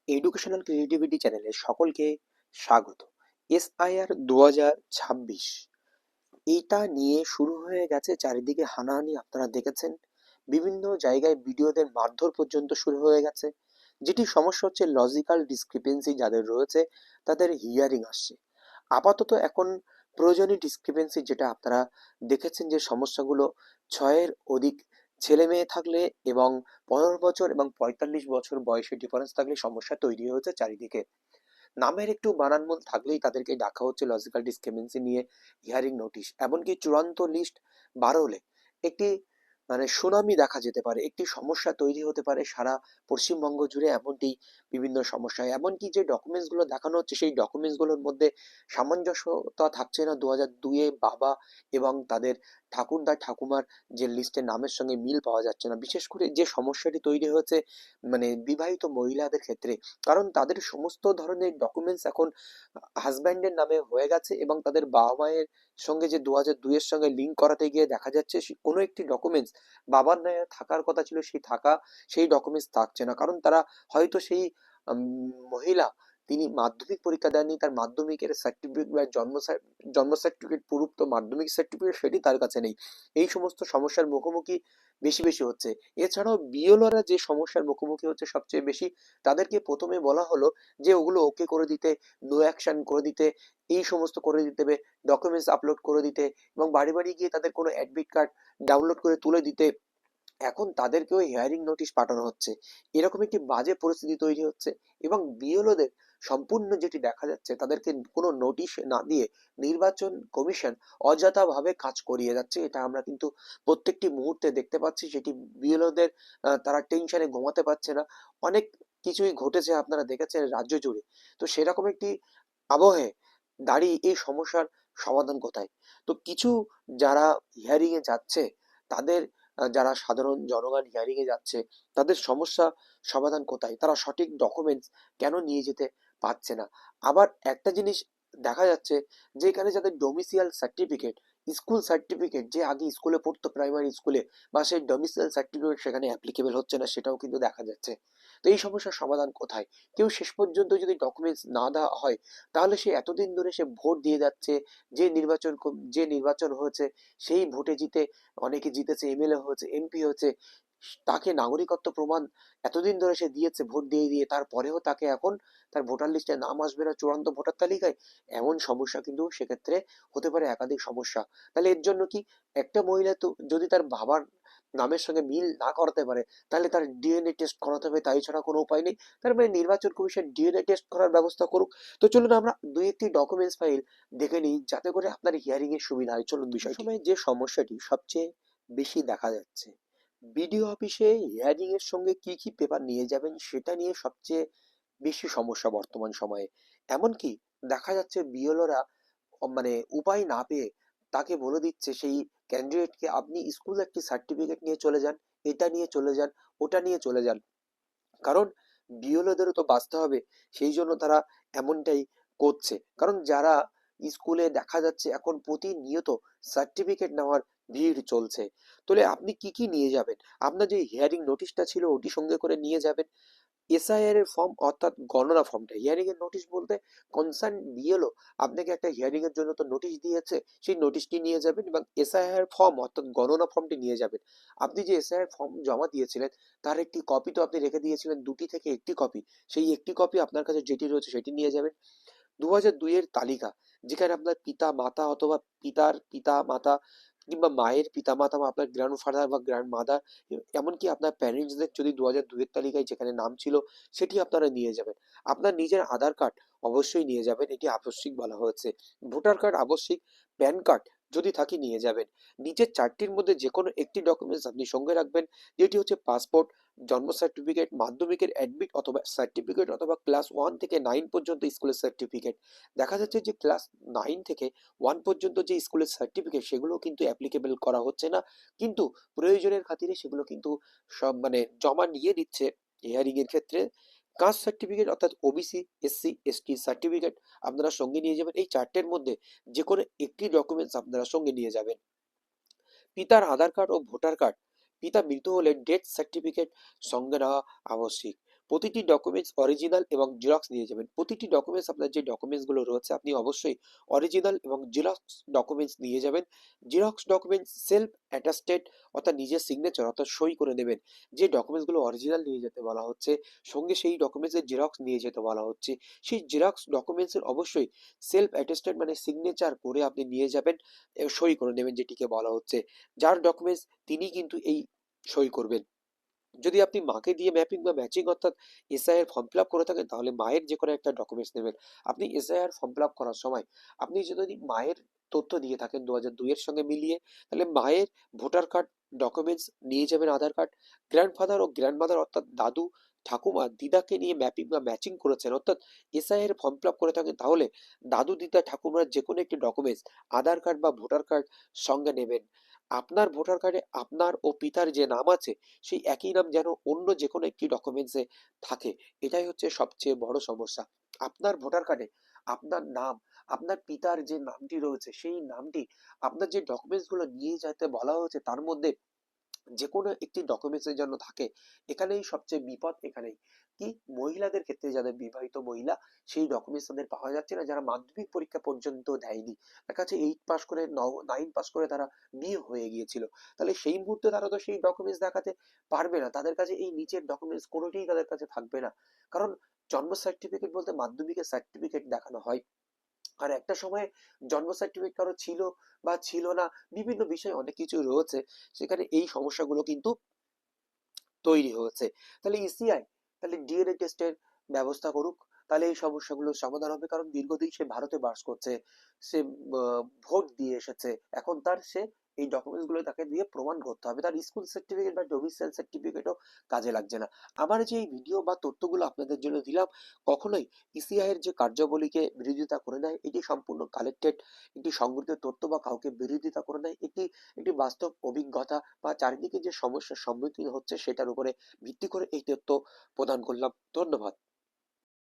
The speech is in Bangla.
এডুকেশনাল ক্রিয়েটিভিটি চ্যানেলে সকলকে স্বাগত। এসআইআর 2026 এটা নিয়ে শুরু হয়ে গেছে চারিদিকে হানাহানি, আপনারা দেখেছেন। বিভিন্ন জায়গায় ভিডিওদের মারধর পর্যন্ত শুরু হয়ে গেছে। যেটি সমস্যা হচ্ছে, লজিক্যাল ডিসক্রিপেন্সি যাদের রয়েছে তাদের হিয়ারিং আসছে। আপাতত এখন প্রয়োজনীয় ডিসক্রিপেন্সি যেটা আপনারা দেখেছেন, যে সমস্যাগুলো 6-এর অধিক ছেলে মেয়ে থাকলে এবং 15 বছর এবং 45 বছর বয়সে ডিফারেন্স থাকলে সমস্যা তৈরি হয়েছে চারিদিকে। নামের একটু বানানভুল থাকলেই তাদেরকে ডাকা হচ্ছে লজিক্যাল ডিসক্রিপেন্সি নিয়ে হিয়ারিং নোটিশ। এমনকি চূড়ান্ত লিস্ট বার হলে একটি সুনামি দেখা যেতে পারে, একটি সমস্যা তৈরি হতে পারে সারা পশ্চিমবঙ্গ জুড়ে। এমনটি বিভিন্ন সমস্যা, এমনকি যে ডকুমেন্টসগুলো দেখানো হচ্ছে সেই ডকুমেন্টসগুলোর মধ্যে সামঞ্জস্যতা থাকছে না। 2002-এ বাবা এবং তাদের ঠাকুরদা ঠাকুমার যে লিস্টের নামের সঙ্গে মিল পাওয়া যাচ্ছে না। বিশেষ করে যে সমস্যাটি তৈরি হয়েছে বিবাহিত মহিলাদের ক্ষেত্রে, কারণ তাদের সমস্ত ধরনের ডকুমেন্টস এখন হাজব্যান্ডের নামে হয়ে গেছে এবং তাদের বাবা মায়ের সঙ্গে যে 2002-এর সঙ্গে লিঙ্ক করাতে গিয়ে দেখা যাচ্ছে কোনো একটি ডকুমেন্টস বাবার নামে থাকার কথা ছিল, সেই ডকুমেন্টস থাকছে না। কারণ তারা হয়তো সেই মহিলা, তিনি মাধ্যমিক পরীক্ষা দেননি, তার মাধ্যমিকের সার্টিফিকেট বা জন্ম সার্টিফিকেট, পুরুপ্ত মাধ্যমিক সার্টিফিকেট সেটি তার কাছে নেই। এই সমস্ত সমস্যার মুখোমুখি বেশি বেশি হচ্ছে। এছাড়াও বিএলওরা যে সমস্যার মুখোমুখি হচ্ছে সবচেয়ে বেশি, তাদেরকে প্রথমে বলা হলো যে ওগুলো ওকে করে দিতে, নো অ্যাকশন করে দিতে, এই সমস্ত করে দিতে হবে, ডকুমেন্টস আপলোড করে দিতে এবং বাড়ি বাড়ি গিয়ে তাদের কোনো অ্যাডমিট কার্ড ডাউনলোড করে তুলে দিতে। এখন তাদেরকেও হিয়ারিং নোটিশ পাঠানো হচ্ছে। এরকম একটি বাজে পরিস্থিতি তৈরি হচ্ছে এবং বিএলওদের সম্পূর্ণ যেটি দেখা যাচ্ছে, তাদেরকে কোনো নোটিশ না দিয়ে নির্বাচন কমিশন অযথাভাবে কাজ করিয়ে যাচ্ছে। এটা আমরা কিন্তু প্রত্যেকটি মুহূর্তে দেখতে পাচ্ছি। সেটি বিএলওদের, তারা টেনশনে ঘুমাতে পারছে না। অনেক কিছুই ঘটেছে, আপনারা দেখেছেন রাজ্য জুড়ে। তো সেরকম একটি আবহে দাঁড়িয়ে এই সমস্যার সমাধান কোথায়? তো কিছু যারা হিয়ারিং এ যাচ্ছে, তাদের যারা সাধারণ জনগণ হিয়ারিং এ যাচ্ছে, তাদের সমস্যা সমাধান কোথায়? তারা সঠিক ডকুমেন্টস কেন নিয়ে যেতে পারছে না? আবার একটা জিনিস দেখা যাচ্ছে, যে এখানে যাদের ডোমিসিয়াল সার্টিফিকেট, স্কুল সার্টিফিকেট, যে আগে স্কুলে পড়তো প্রাইমারি স্কুলে, বা সেই ডোমিসিয়াল সার্টিফিকেট সেখানে অ্যাপ্লিকেবল হচ্ছে না, সেটাও কিন্তু দেখা যাচ্ছে। তো এই সমস্যার সমাধান কোথায়? কেউ শেষ পর্যন্ত যদি ডকুমেন্টস না দেওয়া হয়, তাহলে সে এতদিন ধরে সে ভোট দিয়ে যাচ্ছে, যে নির্বাচন হয়েছে সেই ভোটে জিতে, অনেকে জিতেছে, এমএলএ হয়েছে, এমপি হয়েছে, তাকে নাগরিকত্ব প্রমাণ এতদিন ধরে সে দিয়েছে ভোট দিয়ে দিয়ে, তারপরেও তাকে এখন তার ভোটার লিস্টে নাম আসবে না চূড়ান্ত ভোটার তালিকায়। এমন সমস্যা কিন্তু সেক্ষেত্রে হতে পারে, একাধিক সমস্যা। তাহলে এর জন্য কি, একটা মহিলা তো যদি তার বাবার নামের সঙ্গে মিল না করাতে পারে, তাহলে তার ডিএনএ টেস্ট করাতে হবে, তাই ছাড়া কোনো উপায় নেই। তার নির্বাচন কমিশন ডিএনএ টেস্ট করার ব্যবস্থা করুক। তো চলুন আমরা দুই একটি ডকুমেন্টস ফাইল দেখে নিই, যাতে করে আপনার হিয়ারিং এর সুবিধা হয়। চলুন বিষয় সময় যে সমস্যাটি সবচেয়ে বেশি দেখা যাচ্ছে, বিডিও অফিসে হিয়ারিং এর সঙ্গে কি কি পেপার নিয়ে যাবেন সেটা নিয়ে সবচেয়ে বেশি সমস্যা বর্তমান সময়ে। এমনকি দেখা যাচ্ছে বিএলওরা উপায় না পেয়ে তাকে বলে দিচ্ছে, সেই ক্যান্ডিডেটকে, আপনি স্কুল একটি সার্টিফিকেট নিয়ে চলে যান, এটা নিয়ে চলে যান, ওটা নিয়ে চলে যান। কারণ বিএলওদেরও তো বাঁচতে হবে, সেই জন্য তারা এমনটাই করছে। কারণ যারা স্কুলে দেখা যাচ্ছে এখন প্রতিনিয়ত সার্টিফিকেট নেওয়ার ভিড় চলছে। তাহলে আপনি কি কি নিয়ে যাবেন? আপনার যে হিয়ারিং নোটিশটা ছিল ওটি সঙ্গে করে নিয়ে যাবেন। এসআইআর এর ফর্ম, অর্থাৎ গণনা ফর্মটা, হিয়ারিং এর নোটিশ বলতে কনসার্ন বিএলও আপনাকে একটা হিয়ারিং এর জন্য তো নোটিশ দিয়েছে, সেই নোটিশটি নিয়ে যাবেন এবং এসআইআর ফর্ম অর্থাৎ গণনা ফর্মটি নিয়ে যাবেন। আপনি যে এসআইআর ফর্ম জমা দিয়েছিলেন তার একটি কপি তো আপনি রেখে দিয়েছিলেন, দুটি থেকে একটি কপি, সেই একটি কপি আপনার কাছে যেটি রয়েছে সেটি নিয়ে যাবেন। 2002 এর তালিকা, যেখানে আপনার পিতা মাতা অথবা পিতার পিতা মাতা কিংবা মায়ের পিতা মাতা বা আপনার গ্র্যান্ডফাদার বা গ্র্যান্ড মাদার, এমনকি আপনার প্যারেন্টসদের যদি 2002 এর তালিকায় যেখানে নাম ছিল সেটি আপনারা নিয়ে যাবেন। আপনার নিজের আধার কার্ড অবশ্যই নিয়ে যাবেন, এটি আবশ্যিক বলা হয়েছে। ভোটার কার্ড আবশ্যিক, প্যান কার্ড যদি থাকে নিয়ে যাবেন। নিচের চারটির মধ্যে যে কোনো একটি ডকুমেন্টস আপনি সঙ্গে রাখবেন, যেটি হচ্ছে পাসপোর্ট, জন্ম সার্টিফিকেট, মাধ্যমিকের অ্যাডমিট অথবা সার্টিফিকেট, অথবা ক্লাস 1 থেকে 9 পর্যন্ত স্কুলের সার্টিফিকেট। দেখা যাচ্ছে যে ক্লাস 9 থেকে 1 পর্যন্ত যে স্কুলের সার্টিফিকেট সেগুলো কিন্তু অ্যাপ্লিকেবল করা হচ্ছে না, কিন্তু প্রয়োজনের খাতিরে সেগুলো কিন্তু সব জমা নিয়ে দিচ্ছে হিয়ারিং এর ক্ষেত্রে। কাস্ট সার্টিফিকেট অর্থাৎ ওবিসি, এসসি, এসটি সার্টিফিকেট আপনারা সঙ্গে নিয়ে যাবেন। এই চারটের মধ্যে যে কোনো একটি ডকুমেন্টস আপনারা সঙ্গে নিয়ে যাবেন। পিতার আধার কার্ড ও ভোটার কার্ড, পিতা মৃত হলে ডেথ সার্টিফিকেট সঙ্গে নেওয়া আবশ্যিক। প্রতিটি ডকুমেন্টস অরিজিনাল এবং জেরক্স নিয়ে যাবেন। প্রতিটি ডকুমেন্টস, আপনার যে ডকুমেন্টসগুলো রয়েছে আপনি অবশ্যই অরিজিনাল এবং জেরক্স ডকুমেন্টস নিয়ে যাবেন। জেরক্স ডকুমেন্টস সেলফ অ্যাটাস্টেড, অর্থাৎ নিজের সিগনেচার অর্থাৎ সই করে দেবেন। যে ডকুমেন্টসগুলো অরিজিনাল নিয়ে যেতে বলা হচ্ছে, সঙ্গে সেই ডকুমেন্টসের জেরক্স নিয়ে যেতে বলা হচ্ছে, সেই জেরক্স ডকুমেন্টসের অবশ্যই সেলফ অ্যাটেস্টেড মানে সিগনেচার করে আপনি নিয়ে যাবেন, সই করে নেবেন যেটিকে বলা হচ্ছে। যার ডকুমেন্টস তিনি কিন্তু এই সই করবেন। যদি আপনি মাকে দিয়ে ম্যাপিং বা ম্যাচিং অর্থাৎ এসআইআর ফর্ম ফিল আপ করে থাকেন, তাহলে মায়ের যে কোনো একটা ডকুমেন্টস নেবেন। আপনি এসআইআর ফর্ম ফিল আপ করার সময় আপনি যদি মায়ের তথ্য দিয়ে থাকেন 2002 এর সঙ্গে মিলিয়ে, তাহলে মায়ের ভোটার কার্ড ডকুমেন্টস নিয়ে যাবেন, আধার কার্ড। গ্র্যান্ডফাদার ও গ্র্যান্ডমাদার অর্থাৎ দাদু ঠাকুমা দিদাকে নিয়ে ম্যাপিং বা ম্যাচিং করেছেন অর্থাৎ এসআইআর ফর্ম ফিল আপ করে থাকেন, তাহলে দাদু দিদা ঠাকুমার যে কোনো একটি ডকুমেন্টস আধার কার্ড বা ভোটার কার্ড সঙ্গে নেবেন। আপনার ভোটার কার্ডে আপনার ও পিতার যে নাম আছে সেই একই নাম যেন অন্য যে কোনো একটি ডকুমেন্টসে থাকে, এটাই হচ্ছে সবচেয়ে বড় সমস্যা। আপনার ভোটার কার্ডে আপনার নাম, আপনার পিতার যে নামটি রয়েছে সেই নামটি আপনার যে ডকুমেন্টস গুলো নিয়ে যেতে বলা হয়েছে তার মধ্যে যে কোনো একটি ডকুমেন্টস এর জন্য থাকে। এখানেই সবচেয়ে বিপদ, এখানেই কি মহিলাদের ক্ষেত্রে, যাদের বিবাহিত মহিলা, সেই ডকুমেন্টস তাদের পাওয়া যাচ্ছে না, যারা মাধ্যমিক পরীক্ষা পর্যন্ত দেয়নি, দেখা যাচ্ছে 8 পাস করে 9 পাস করে তারা বিয়ে হয়ে গিয়েছিল, তাহলে সেই মুহূর্তে তারা তো সেই ডকুমেন্টস দেখাতে পারবে না, তাদের কাছে এই নিচের ডকুমেন্টস কোনোটিই তাদের কাছে থাকবে না। কারণ জন্ম সার্টিফিকেট বলতে মাধ্যমিকের সার্টিফিকেট দেখানো হয়, আর একটা সময়ে জন্ম সার্টিফিকেট কারো ছিল বা ছিল না, বিভিন্ন বিষয় অনেক কিছু রয়েছে, সেখানে এই সমস্যাগুলো কিন্তু তৈরি হয়েছে। তাহলে ইসিআই তাহলে ডিএনএ টেস্টের ব্যবস্থা করুক, তাহলে এই সমস্যাগুলোর সমাধান হবে। কারণ দীর্ঘদিন সে ভারতে বাস করছে, সে ভোট দিয়ে এসেছে, এখন তার সে এই ডকুমেন্টস গুলো তাকে দিয়ে প্রমাণ করতে হবে, তার স্কুল সার্টিফিকেট বা ডোমিসাইল সার্টিফিকেটও কাজে লাগছে না। আমার যে এই ভিডিও বা তথ্যগুলো আপনাদের জন্য দিলাম, কখনোই ইসিআই এর যে কার্যাবলীকে বিরোধিতা করে নেয়, এটি সম্পূর্ণ কালেক্টেড একটি সংগঠিত তথ্য বা কাউকে বিরোধিতা করে নেয়, এটি একটি বাস্তব অভিজ্ঞতা বা চারিদিকে যে সমস্যার সম্মুখীন হচ্ছে সেটার উপরে ভিত্তি করে এই তথ্য প্রদান করলাম। ধন্যবাদ।